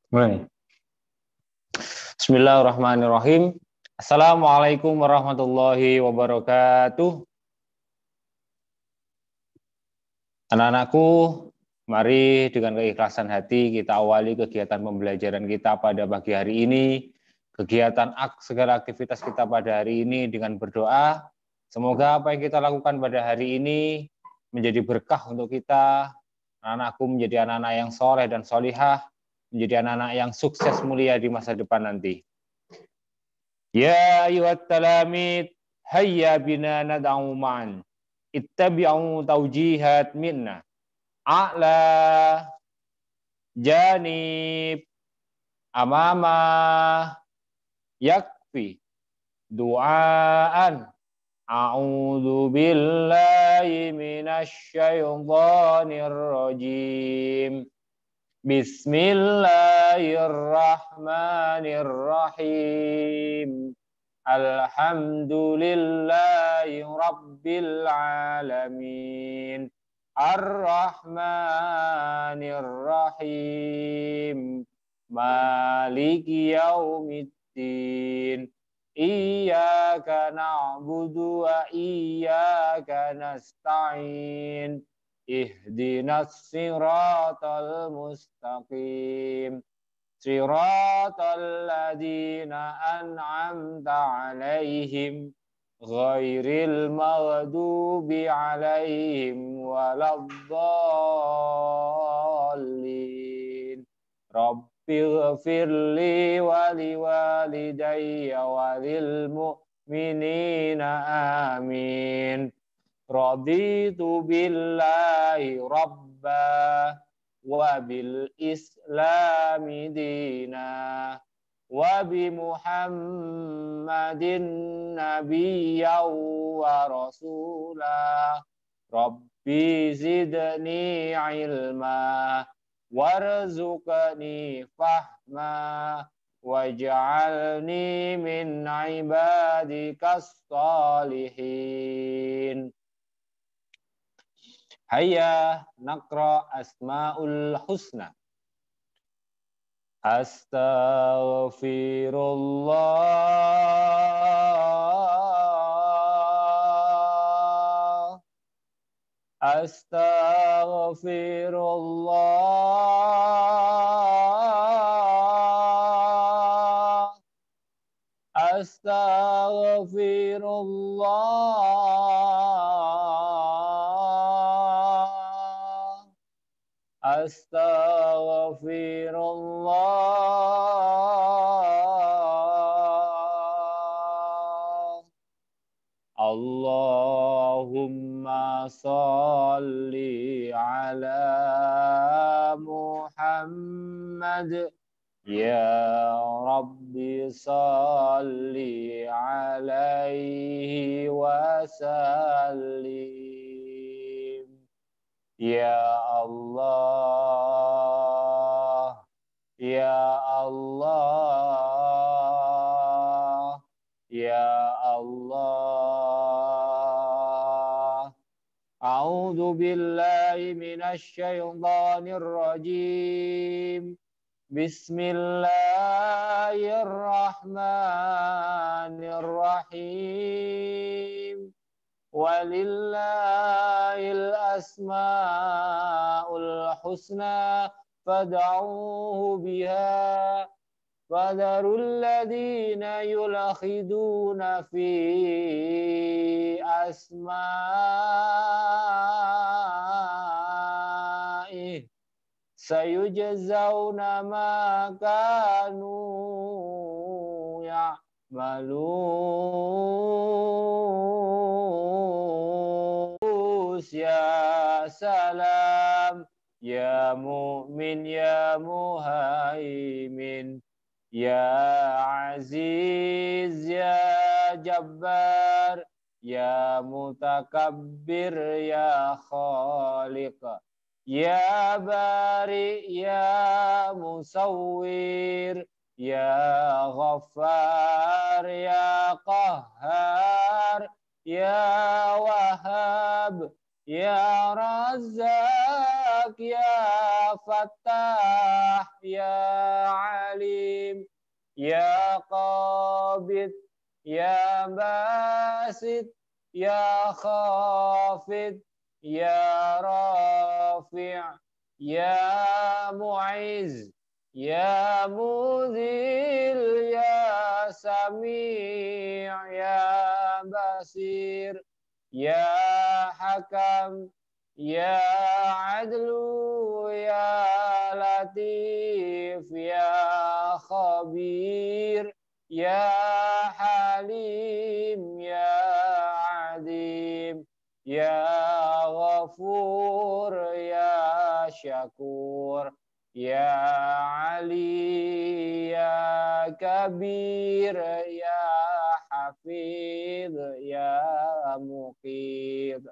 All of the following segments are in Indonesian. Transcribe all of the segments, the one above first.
Mulai. Bismillahirrahmanirrahim. Assalamualaikum warahmatullahi wabarakatuh. Anak-anakku, mari dengan keikhlasan hati kita awali kegiatan pembelajaran kita pada pagi hari ini. Kegiatan segala aktivitas kita pada hari ini dengan berdoa. Semoga apa yang kita lakukan pada hari ini menjadi berkah untuk kita. Anak-anakku menjadi anak-anak yang soleh dan solihah, menjadi anak-anak yang sukses mulia di masa depan nanti. Ya ayuhat talamid, hayya bina nad'u ma'an. Ittabi'u taujihat minna. A'la, janib, amama, yakfi, du'aan. A'udzu billahi minasy syaithanir rajim. Bismillahirrahmanirrahim. Alhamdulillahi rabbil alamin. Ar-Rahmanir-Rahim. Maliki yaumiddin. Iyyaka na'budu wa iyyaka nasta'in. Ihdinas siratal mustaqim. Siratal ladzina an'amta 'alaihim ghairil maghdubi 'alaihim waladdallin. Rabbighfirli wa liwalidayya wa lil mu'minina amin. Raditu billahi rabba wa bil islami dina wa bi Muhammadin nabiyyan wa rasulah. Rabbi zidni ilma warzuqni fahma waj'alni min ibadikas salihin. Hayya naqra asmaul husna. Astaghfirullah. Astaghfirullah. Astaghfirullah. Astaghfirullah. Allahumma salli ala Muhammad. Ya Rabbi salli alaihi wa sallim. Ya Allah, Ya Allah, Ya Allah. A'udzu billahi minasy syaithanir rajim. Bismillahirrahmanirrahim. Walillahil asmaul husna fad'uhu biha. Fadharul ladzina yulakhiduna fi asma'ih. Sayujazawna ma kanu ya'malun. Ya salam, ya mu'min, ya muhaimin, ya aziz, ya jabbar, ya mutakabbir, ya khaliq. Ya bari, ya musawwir, ya ghaffar, ya qahhar, ya wahhab, ya razzaq, يا فتاح يا عليم يا قابض يا باسط يا خافض يا رافع يا معز يا مذل يا سميع يا بصير يا حكم يا عدل يا لطيف يا خبير يا حليم يا عظيم يا غفور يا شكور يا علي يا كبير يا حفيظ يا مقيت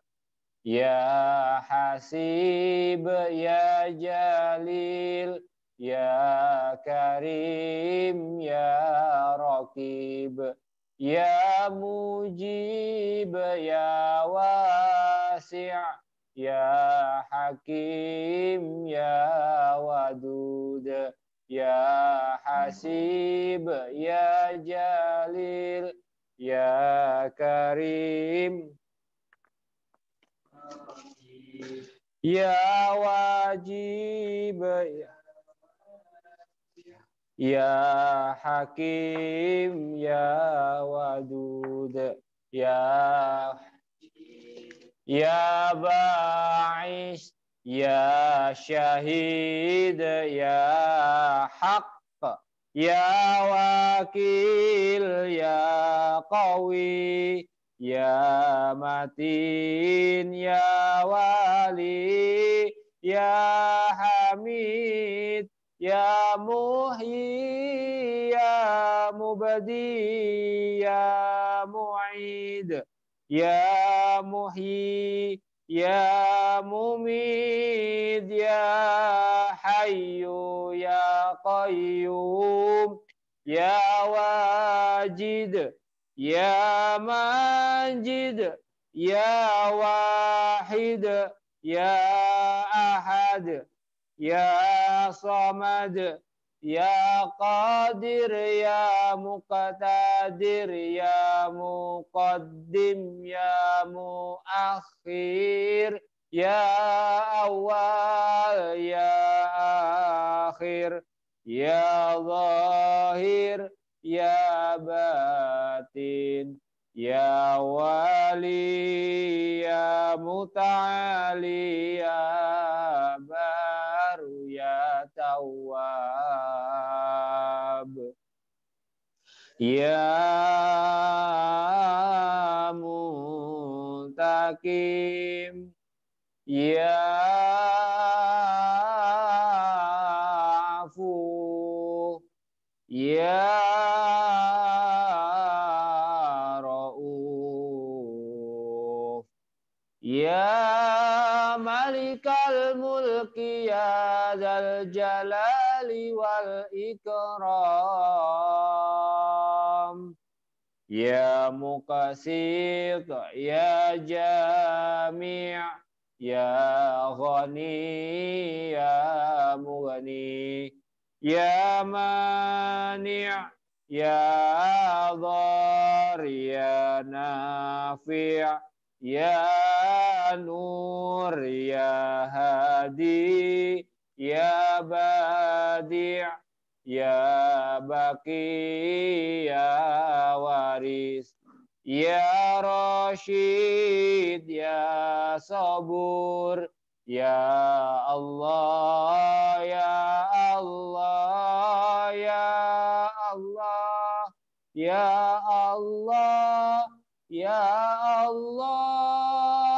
يا حسيب يا جليل يا كريم يا رقيب يا مجيب يا واسع يا حكيم يا ودود يا حسيب يا جليل يا كريم يا واجب يا حكيم يا ودود يا باعث يا شهيد يا حق يا وكيل يا قوي يا متين يا ولي يا حميد يا محيي يا مبدي يا معيد يا محيي يا مميت يا حي يا قيوم يا واجد يا ماجد يا واحد يا أحد يا صمد يا قادر يا مقتدر يا مقدم يا مؤخر يا أول يا آخر يا ظاهر يا باطن يا ولي يا متعالي يا بار يا تواب يا منتقم يا عفو يا رؤوف يا ملك الملك يا ذا الجلال والإكرام يا مقسط يا جامع يا غني يا مغني يا مانع يا ضار يا نافع يا نور يا هادي يا بديع يا بقي يا وارث يا رشيد يا صبور يا الله يا الله يا الله يا الله يا الله.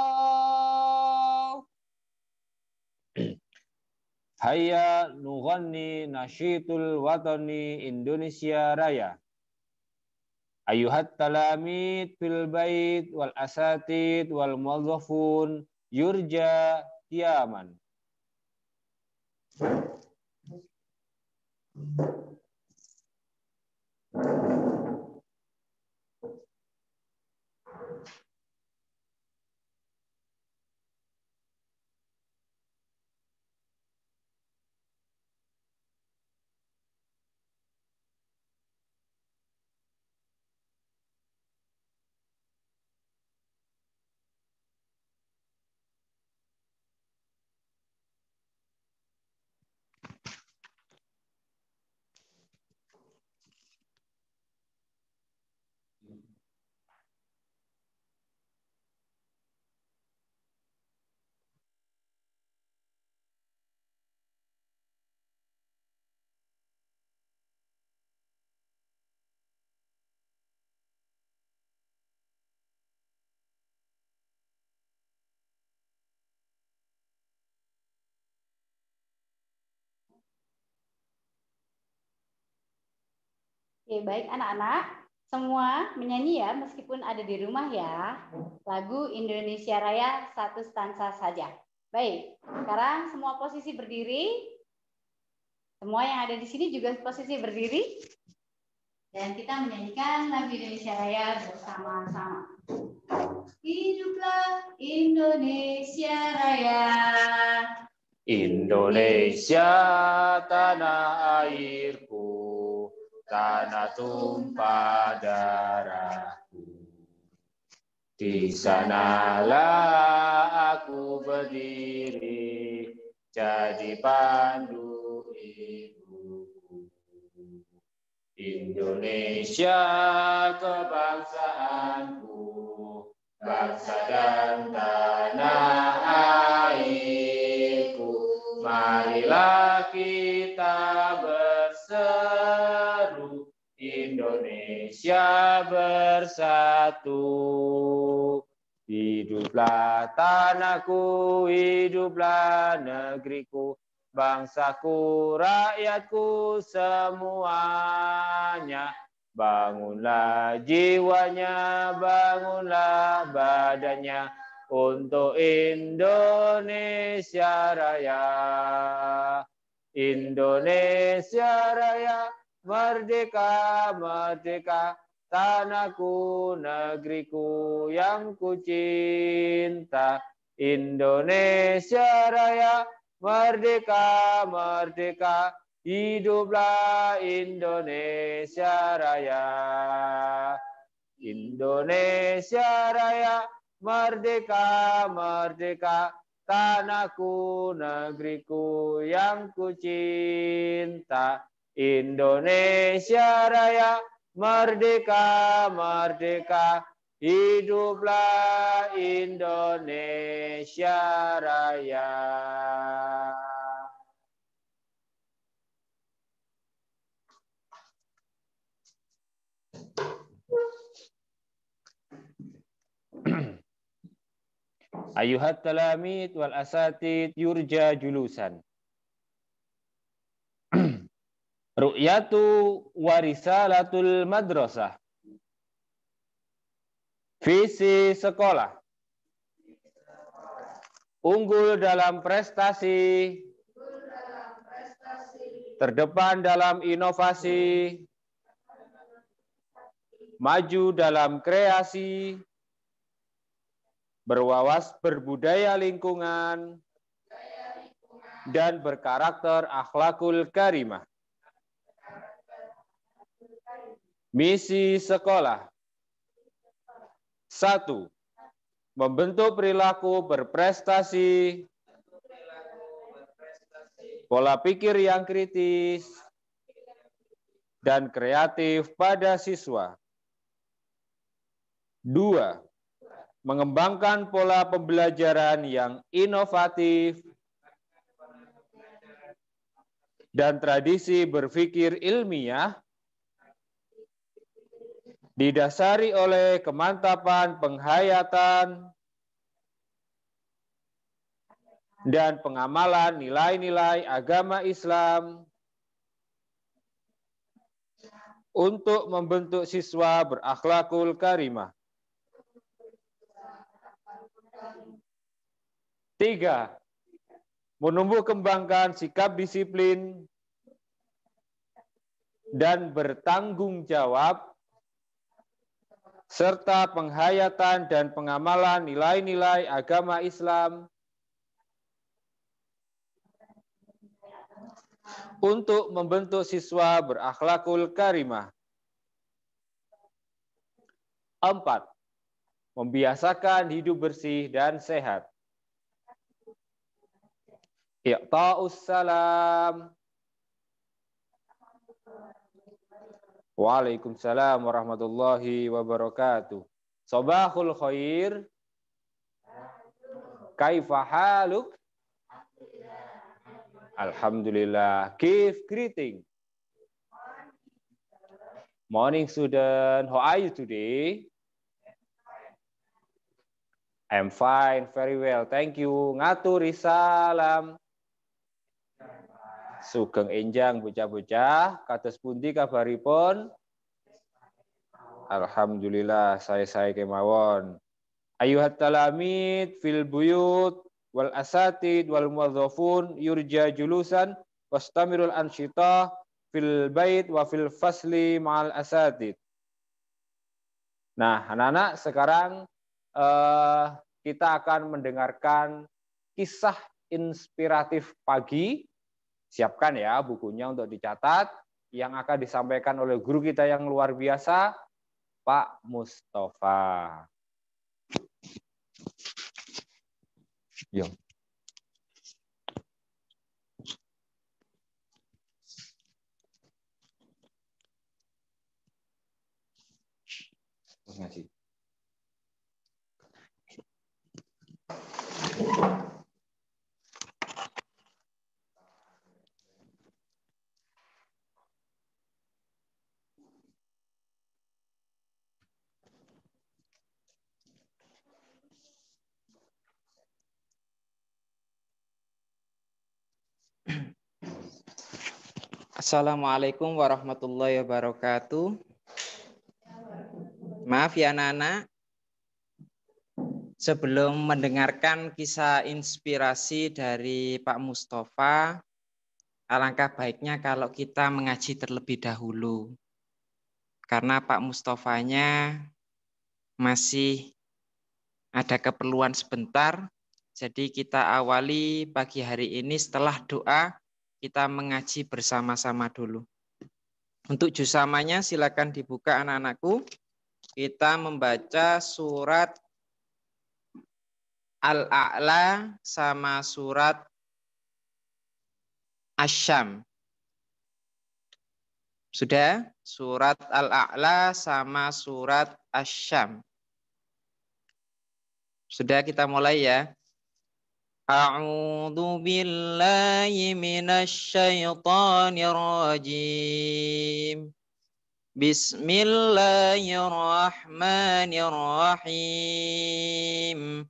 Hayya nughanni nasyitul watani Indonesia Raya. Ayuhat talamid fil bait wal asatid wal muwazzafun yurja qiyaman. Oke, baik anak-anak. Semua menyanyi ya, meskipun ada di rumah ya. Lagu Indonesia Raya satu stansa saja. Baik, sekarang semua posisi berdiri. Semua yang ada di sini juga posisi berdiri. Dan kita menyanyikan lagu Indonesia Raya bersama-sama. Hiduplah Indonesia Raya. Indonesia tanah airku, tanah tumpah darahku. Di sanalah aku berdiri, jadi pandu ibuku. Indonesia kebangsaanku, bangsa dan tanah airku. Marilah kita berseru, Indonesia bersatu. Hiduplah tanahku, hiduplah negeriku, bangsaku, rakyatku semuanya. Bangunlah jiwanya, bangunlah badannya, untuk Indonesia Raya. Indonesia Raya, merdeka, merdeka, tanahku, negeriku yang ku cinta. Indonesia Raya, merdeka, merdeka, hiduplah Indonesia Raya. Indonesia Raya, merdeka, merdeka, tanahku, negeriku yang ku cinta. Indonesia Raya, merdeka, merdeka, hiduplah Indonesia Raya. Ayuhat talamid wal asatid yurja julusan. Ru'yatu warisalatul madrasah. Visi sekolah. Unggul dalam prestasi. Terdepan dalam inovasi. Maju dalam kreasi. Berwawas berbudaya lingkungan. Dan berkarakter akhlakul karimah. Misi sekolah. 1. Membentuk perilaku berprestasi. Pola pikir yang kritis dan kreatif pada siswa. 2. Mengembangkan pola pembelajaran yang inovatif dan tradisi berpikir ilmiah didasari oleh kemantapan penghayatan dan pengamalan nilai-nilai agama Islam untuk membentuk siswa berakhlakul karimah. 3. Menumbuh kembangkan sikap disiplin dan bertanggung jawab serta penghayatan dan pengamalan nilai-nilai agama Islam untuk membentuk siswa berakhlakul karimah. 4. Membiasakan hidup bersih dan sehat. Iqta'us salam. Waalaikumsalam warahmatullahi wabarakatuh. Sabahul khair. Kaifa haluk? Alhamdulillah. Give greeting. Morning student. How are you today? I'm fine, very well. Thank you. Ngaturi salam. Sugeng enjang bocah-bocah, kados pundi kabaripun? Alhamdulillah saya kemawon. Ayuhat talamid fil buyut wal asatid wal muwazzafun yurja julusan wastamirul ansyitah fil bait wa fil fasli ma'al asatid. Nah, anak-anak sekarang kita akan mendengarkan kisah inspiratif pagi. Siapkan ya bukunya untuk dicatat yang akan disampaikan oleh guru kita yang luar biasa, Pak Mustafa. Yo. Ngasih. Assalamualaikum warahmatullahi wabarakatuh. Maaf ya anak-anak, sebelum mendengarkan kisah inspirasi dari Pak Mustafa, alangkah baiknya kalau kita mengaji terlebih dahulu. Karena Pak Mustafanya masih ada keperluan sebentar, jadi kita awali pagi hari ini setelah doa, kita mengaji bersama-sama dulu. Untuk jusamanya silakan dibuka anak-anakku. Kita membaca surat Al-A'la sama surat Asy-Syam. Sudah? Surat Al-A'la sama surat Asy-Syam. Sudah, kita mulai ya. A'udzu billahi minasy syaithanir rajim. Bismillahirrahmanirrahim.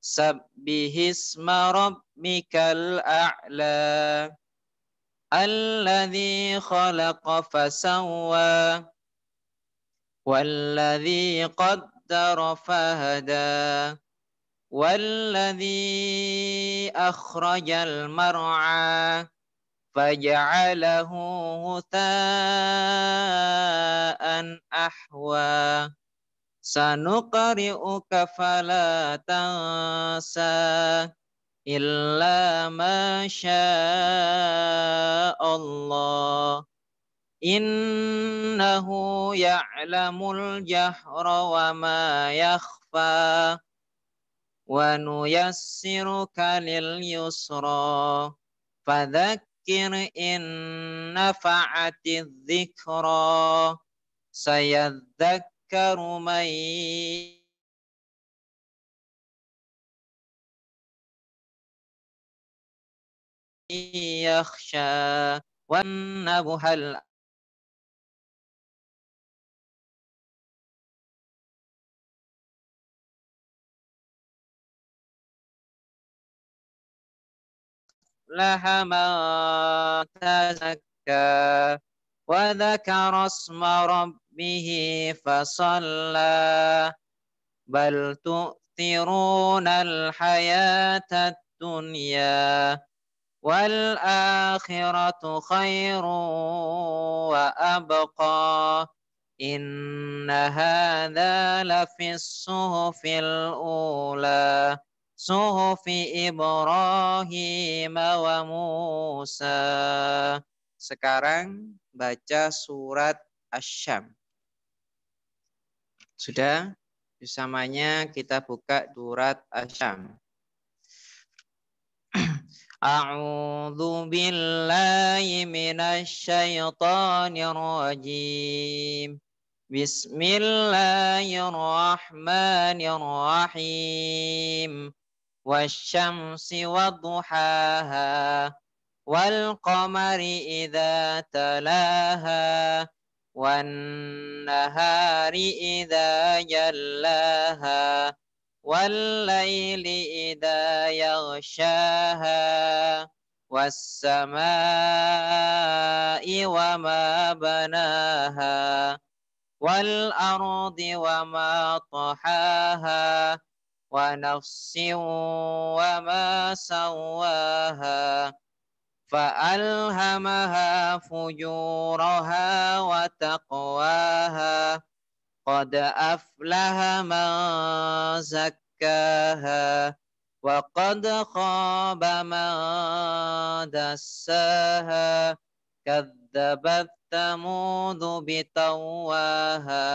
Sabbihisma rabbikal a'la. Alladzi khalaqa fasawwa. Walladzi qaddara fahada. Walladzi akhrajal mar'a. فجعله غثاء أحوى سنقرئك فلا تنسى إلا ما شاء الله إنه يعلم الجهر وما يخفى ونيسرك لليسرى فذكر إن نفعت الذكرى سيذكر من يخشى والنبه لها ما تزكى وذكر اسم ربه فصلى بل تؤثرون الحياة الدنيا والآخرة خير وأبقى إن هذا لفي الصحف الأولى صحف Ibrahim wa Musa. Sekarang baca surat Asy-Syam. Sudah? Bersamanya kita buka surat Asy-Syam. A'udzu billahi minasy syaithanir rajim. Bismillahirrahmanirrahim. Wasyamsi wadduhaha wal qamari idza talaha wan nahari idza jallaha wal laili idza yaghshaha was samaa'i wa ma banaha والأرض وما طحاها ونفس وما سواها فألهمها فجورها وتقواها قد أفلح من زكاها وقد خاب من دساها كذبت ثمود بطواها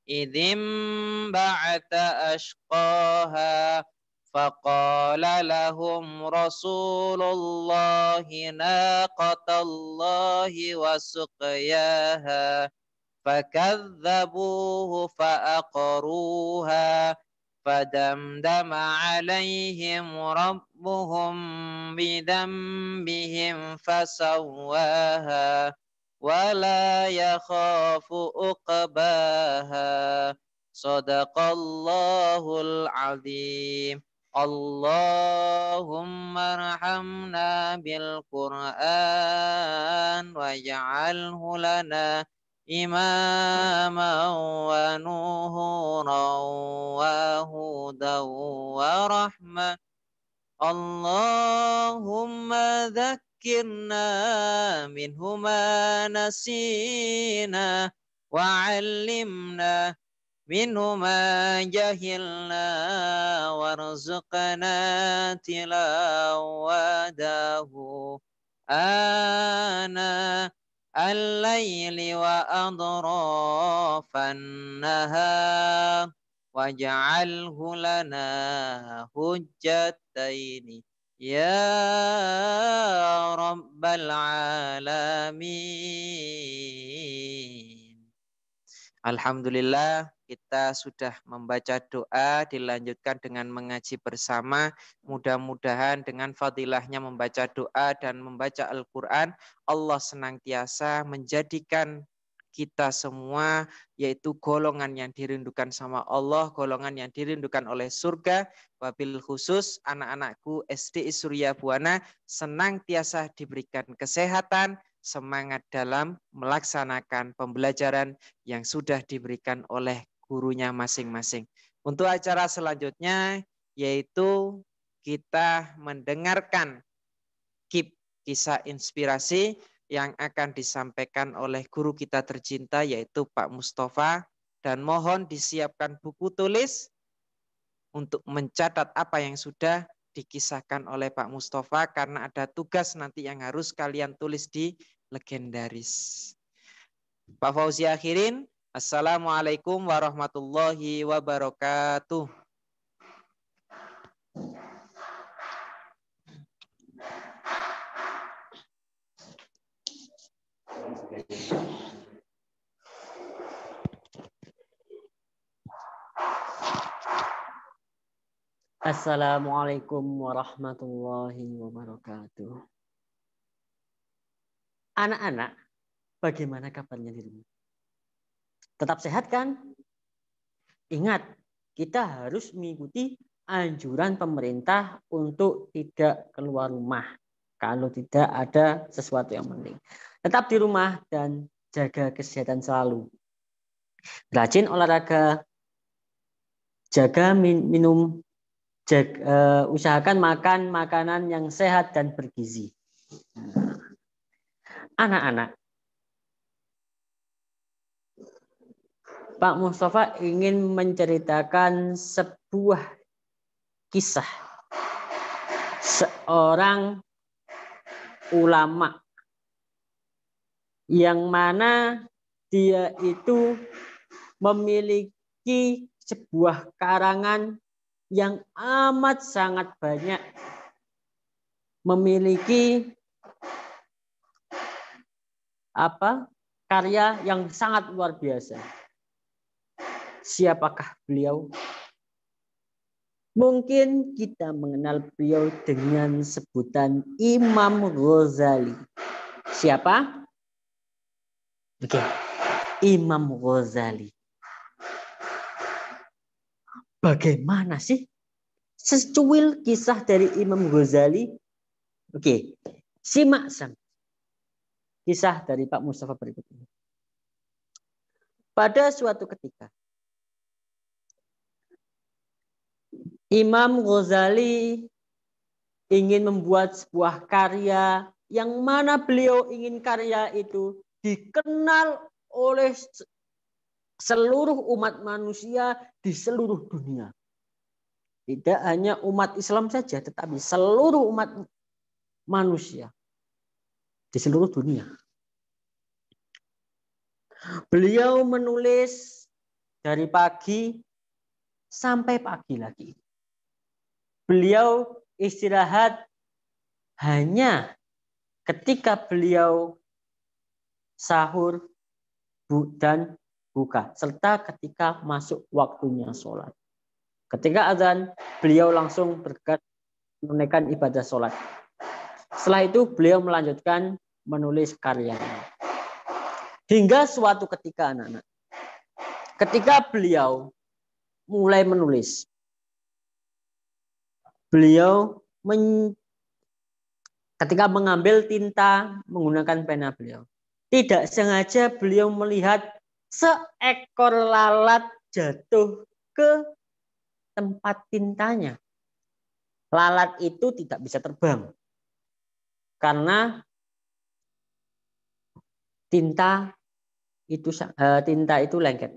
إذ انبعث أشقاها فقال لهم رسول الله ناقة الله وسقياها فكذبوه فأقروها فدمدم عليهم ربهم بذنبهم فسواها ولا يخاف عقباها صدق الله العظيم اللهم ارحمنا بالقرآن واجعله لنا إماما ونورا وهدى ورحمة اللهم ذكرنا منه ما نسينا وعلمنا منه ما جهلنا وارزقنا تلاوته آناء الليل وأطراف النهار واجعله لنا حجتين يا رب العالمين. Alhamdulillah kita sudah membaca doa, dilanjutkan dengan mengaji bersama. Mudah-mudahan dengan fadilahnya membaca doa dan membaca Al-Quran, Allah senantiasa menjadikan kita semua yaitu golongan yang dirindukan sama Allah, golongan yang dirindukan oleh surga. Wabil khusus anak-anakku SD Surya Buana senantiasa diberikan kesehatan, semangat dalam melaksanakan pembelajaran yang sudah diberikan oleh gurunya masing-masing. Untuk acara selanjutnya yaitu kita mendengarkan kisah inspirasi yang akan disampaikan oleh guru kita tercinta yaitu Pak Mustafa, dan mohon disiapkan buku tulis untuk mencatat apa yang sudah dikisahkan oleh Pak Mustafa karena ada tugas nanti yang harus kalian tulis di legendaris. Pak Fauzi akhirin, assalamualaikum warahmatullahi wabarakatuh. Assalamualaikum warahmatullahi wabarakatuh. Anak-anak, bagaimana kabarnya di rumah? Tetap sehat kan? Ingat, kita harus mengikuti anjuran pemerintah untuk tidak keluar rumah kalau tidak ada sesuatu yang penting. Tetap di rumah dan jaga kesehatan selalu. Rajin olahraga, jaga minum, usahakan makan makanan yang sehat dan bergizi. Anak-anak, Pak Mustafa ingin menceritakan sebuah kisah seorang ulama yang mana dia itu memiliki sebuah karangan yang amat sangat banyak, memiliki karya yang sangat luar biasa. Siapakah beliau? Mungkin kita mengenal beliau dengan sebutan Imam Ghazali. Siapa? Oke, Imam Ghazali. Bagaimana sih secuil kisah dari Imam Ghazali? Oke, simak kisah dari Pak Mustafa berikut ini. pada suatu ketika Imam Ghazali ingin membuat sebuah karya yang mana beliau ingin karya itu dikenal oleh seluruh umat manusia di seluruh dunia. Tidak hanya umat Islam saja, tetapi seluruh umat manusia di seluruh dunia. Beliau menulis dari pagi sampai pagi lagi. Beliau istirahat hanya ketika beliau sahur dan buka, serta ketika masuk waktunya sholat. Ketika azan, beliau langsung bergerak menunaikan ibadah sholat. Setelah itu beliau melanjutkan menulis karyanya. Hingga suatu ketika anak-anak, ketika beliau mulai menulis, beliau ketika mengambil tinta menggunakan pena beliau, tidak sengaja beliau melihat seekor lalat jatuh ke tempat tintanya. Lalat itu tidak bisa terbang karena tinta itu lengket.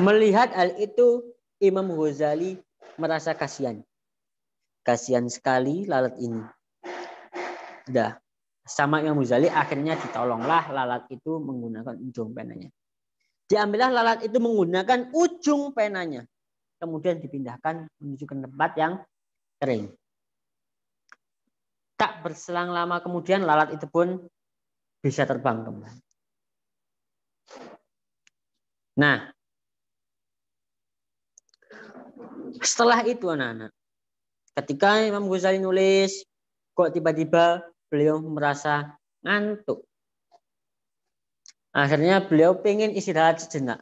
Melihat hal itu, Imam Ghazali merasa kasihan. Kasihan sekali lalat ini. Udah, sama Imam Ghazali akhirnya ditolonglah lalat itu menggunakan ujung penanya. Diambillah lalat itu menggunakan ujung penanya. Kemudian dipindahkan menuju ke tempat yang kering. Tak berselang lama kemudian lalat itu pun bisa terbang kembali. Nah, setelah itu anak-anak, ketika Imam Ghazali nulis, kok tiba-tiba beliau merasa ngantuk. Akhirnya beliau pengen istirahat sejenak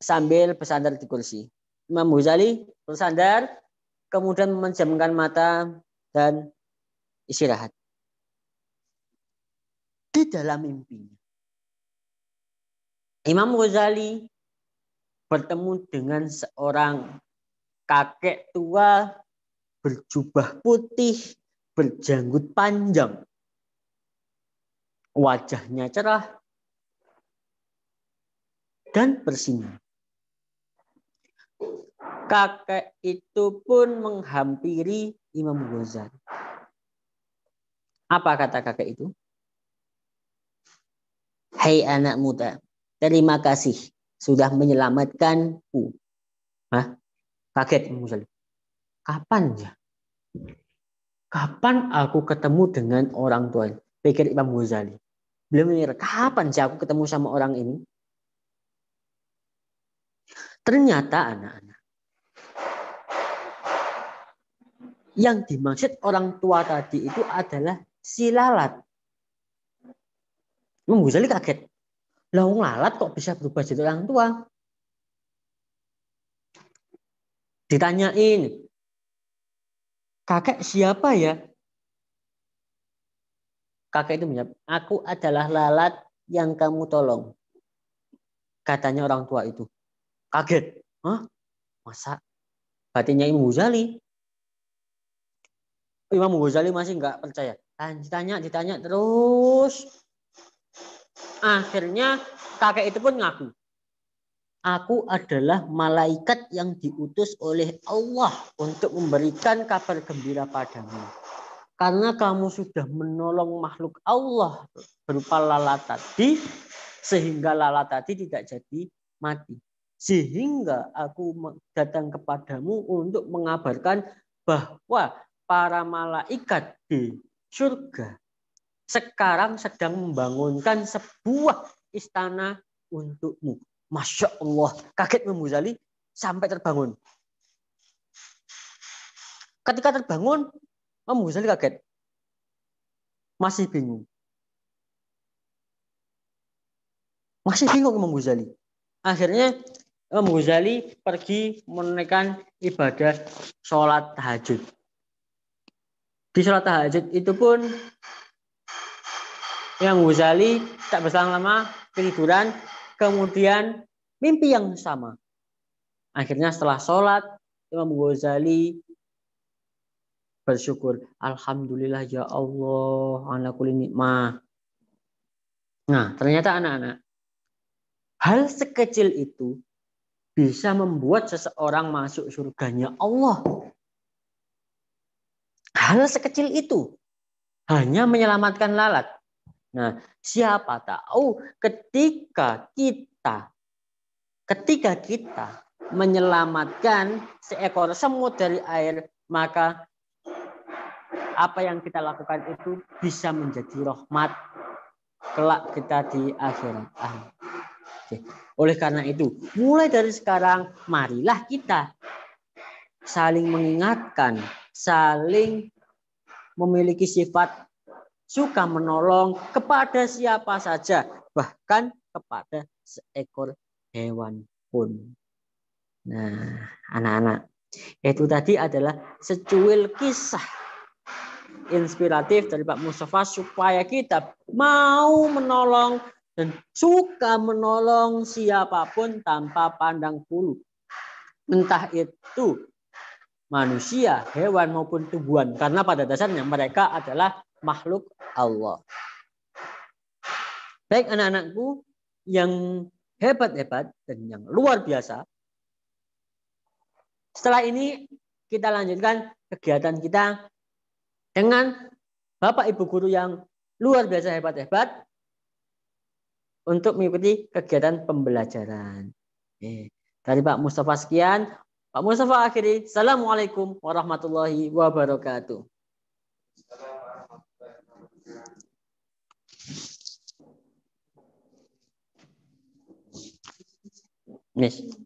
sambil bersandar di kursi. Imam Ghazali bersandar, kemudian memejamkan mata dan istirahat. Di dalam mimpinya, Imam Ghazali bertemu dengan seorang kakek tua berjubah putih, berjanggut panjang. Wajahnya cerah dan bersinar. Kakek itu pun menghampiri Imam Ghazali. Apa kata kakek itu? Hai anak muda, terima kasih sudah menyelamatkanku. Hah? Kaget Imam Ghazali. Kapan ya? Kapan aku ketemu dengan orang tua? Pikir Imam Ghazali. Beliau mikir, kapan sih aku ketemu sama orang ini? Ternyata anak-anak, yang dimaksud orang tua tadi itu adalah si lalat. Imam Ghazali kaget. Lah lalat kok bisa berubah jadi orang tua? Ditanyain, kakek siapa ya? Kakek itu menjawab, aku adalah lalat yang kamu tolong. Katanya orang tua itu. Kaget. Hah? Masa? Batinnya Imam Ghazali. Imam Ghazali masih nggak percaya. Ditanya terus. Akhirnya kakek itu pun ngaku. Aku adalah malaikat yang diutus oleh Allah untuk memberikan kabar gembira padamu. Karena kamu sudah menolong makhluk Allah berupa lalat tadi, sehingga lalat tadi tidak jadi mati. Sehingga aku datang kepadamu untuk mengabarkan bahwa para malaikat di surga sekarang sedang membangunkan sebuah istana untukmu. Masya Allah, kaget Imam Ghazali sampai terbangun. Ketika terbangun, Imam Ghazali kaget. Masih bingung. Imam Ghazali. Akhirnya Imam Ghazali pergi menunaikan ibadah sholat tahajud. Di sholat tahajud itu pun Imam Ghazali tak berselang lama ketiduran kemudian mimpi yang sama. Akhirnya setelah sholat, Imam Ghazali bersyukur, alhamdulillah ya Allah ala kulli nikmah. Nah, ternyata anak-anak, hal sekecil itu bisa membuat seseorang masuk surganya Allah. Hal sekecil itu hanya menyelamatkan lalat. Nah, siapa tahu ketika kita menyelamatkan seekor semut dari air, maka apa yang kita lakukan itu bisa menjadi rahmat kelak kita di akhirat. Oke. Oleh karena itu, mulai dari sekarang, marilah kita saling mengingatkan, saling memiliki sifat suka menolong kepada siapa saja, bahkan kepada seekor hewan pun. Nah, anak-anak, itu tadi adalah secuil kisah inspiratif dari Pak Mustafa supaya kita mau menolong dan suka menolong siapapun tanpa pandang bulu. Entah itu manusia, hewan maupun tumbuhan. Karena pada dasarnya mereka adalah makhluk Allah. Baik anak-anakku yang hebat-hebat dan yang luar biasa. Setelah ini kita lanjutkan kegiatan kita dengan Bapak Ibu guru yang luar biasa hebat-hebat untuk mengikuti kegiatan pembelajaran. Dari Pak Mustafa sekian. Pak Mustafa akhiri. Assalamualaikum warahmatullahi wabarakatuh. Nih.